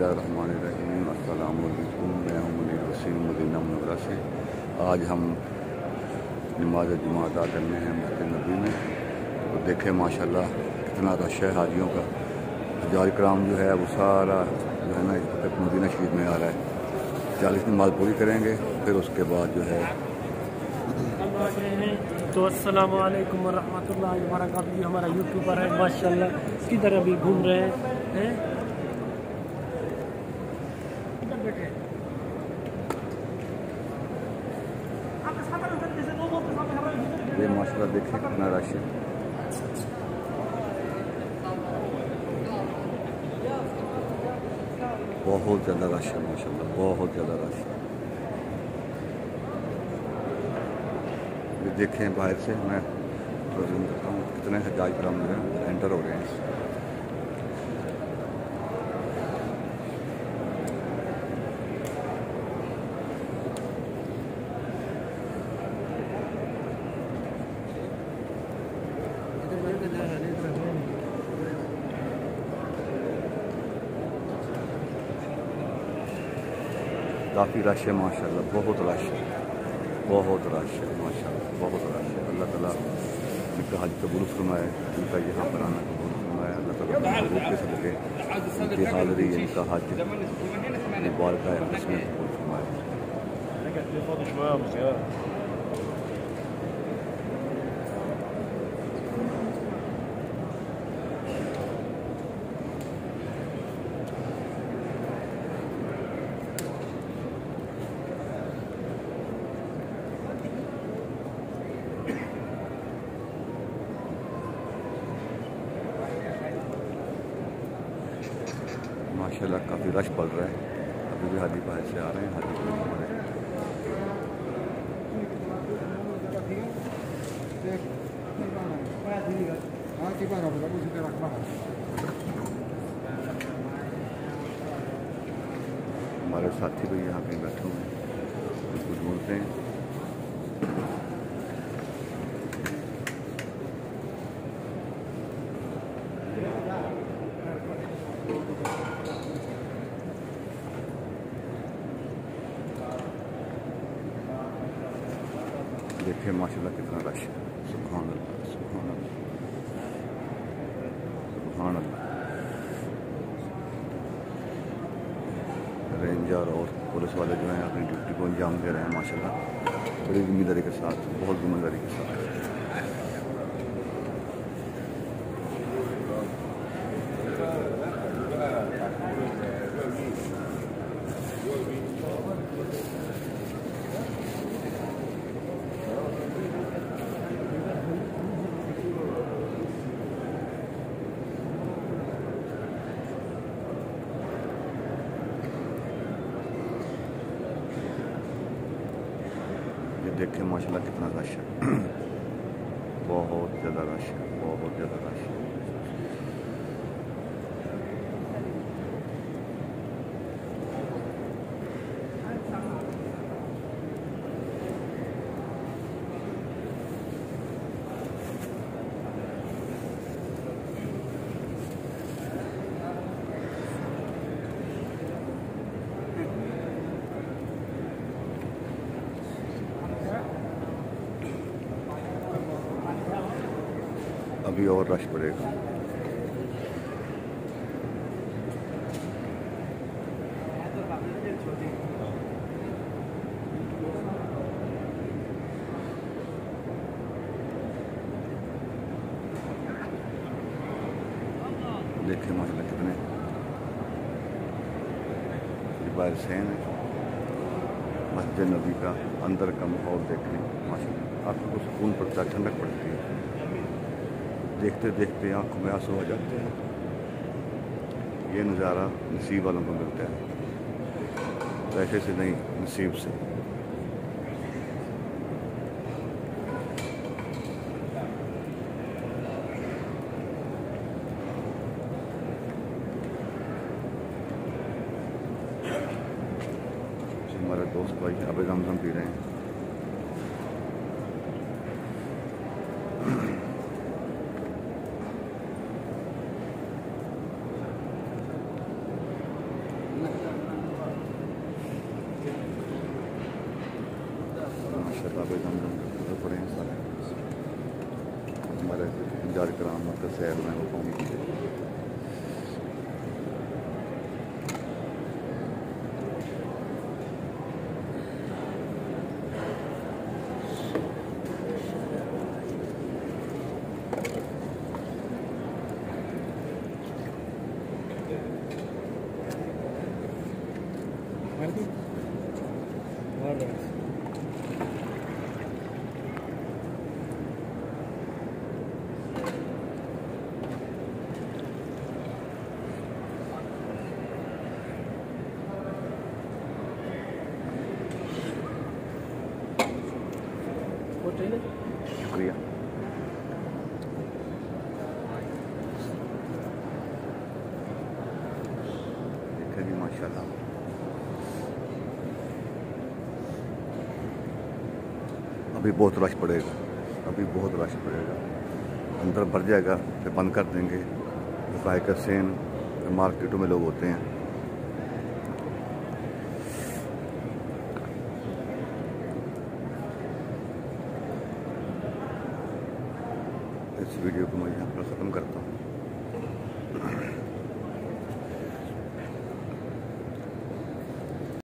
बिस्मिल्लाहिर्रहमानिर्रहीम। अस्सलाम वालेकुम। मैं हूं मुनीर वसीम मदीना मुनव्वरा से। आज हम नमाज जुमा अदा करने हैं मस्जिद नबी में। तो देखें माशाल्लाह कितना रश है हाजियों का। हजाज कराम जो है वो सारा जो है ना इस वक्त मदीना शरीफ में आ रहा है। 40 नमाज पूरी करेंगे, फिर उसके बाद जो है तो अस्सलाम वालेकुम वरहमतुल्लाहि वबरकातुहू। हमारा यूट्यूबर है माशाल्लाह, किधर अभी घूम रहे हैं। ये माशाल्लाह देखें कितना रश है। बहुत ज़्यादा रश है माशाल्लाह, बहुत ज़्यादा रश है। ये देखें बाहर से मैं प्रेजेंट करता हूँ कितने हजाज कराम जो है एंटर हो रहे हैं। काफ़ी रश है माशाल्लाह, बहुत रश है, बहुत रश है माशाल्लाह, बहुत रश है। अल्लाह ताला इनका हज कबूल फरमाए, इनका यहाँ पर आना कबूल फरमाए। अल्लाह ताला रोके सके इनकी हाज़री इनका हज मुबारक है, इसमें कबूल फरमाए। माशाल्लाह काफ़ी रश पड़ रहा है। अभी भी हाजी बाहर से आ रहे हैं, हाजी को हमारे हमारे साथी भी यहाँ पे बैठे हुए हैं, उनको ढूंढते हैं। देखिए माशाल्लाह कितना रश है। सुभान अल्लाह, सुभान अल्लाह, सुभान अल्लाह। रेंजर और पुलिस वाले जो हैं अपनी ड्यूटी को अंजाम दे रहे हैं माशाल्लाह, बड़ी जिम्मेदारी के साथ, बहुत जिम्मेदारी के साथ। देखें माशाल्लाह कितना रश है, बहुत ज़्यादा रश है, बहुत ज़्यादा रश है। अभी और रश पड़ेगा। देखिए माशाल्लाह कितने बाहर से हैं। मस्जिद नबी का अंदर का माहौल देखें माशाल्लाह, आपको सुकून पड़ता है, ठंडक पड़ती है। देखते देखते आंखों में आंसू आ जाते हैं। ये नज़ारा नसीब वालों को मिलता है, पैसे से नहीं, नसीब से। हमारे दोस्त भाई अभी जमजम पी रहे हैं। किताबें हम पढ़े हैं सारे हमारे जार कराम मतलब सैर में वो पहुँच गए। शुक्रिया। देखिए जी माशाल्लाह अभी बहुत रश पड़ेगा, अभी बहुत रश पड़ेगा, अंदर भर जाएगा फिर बंद कर देंगे। बाइकर सेन मार्केटों में लोग होते हैं। इस वीडियो को मैं यहाँ पर ख़त्म करता हूँ।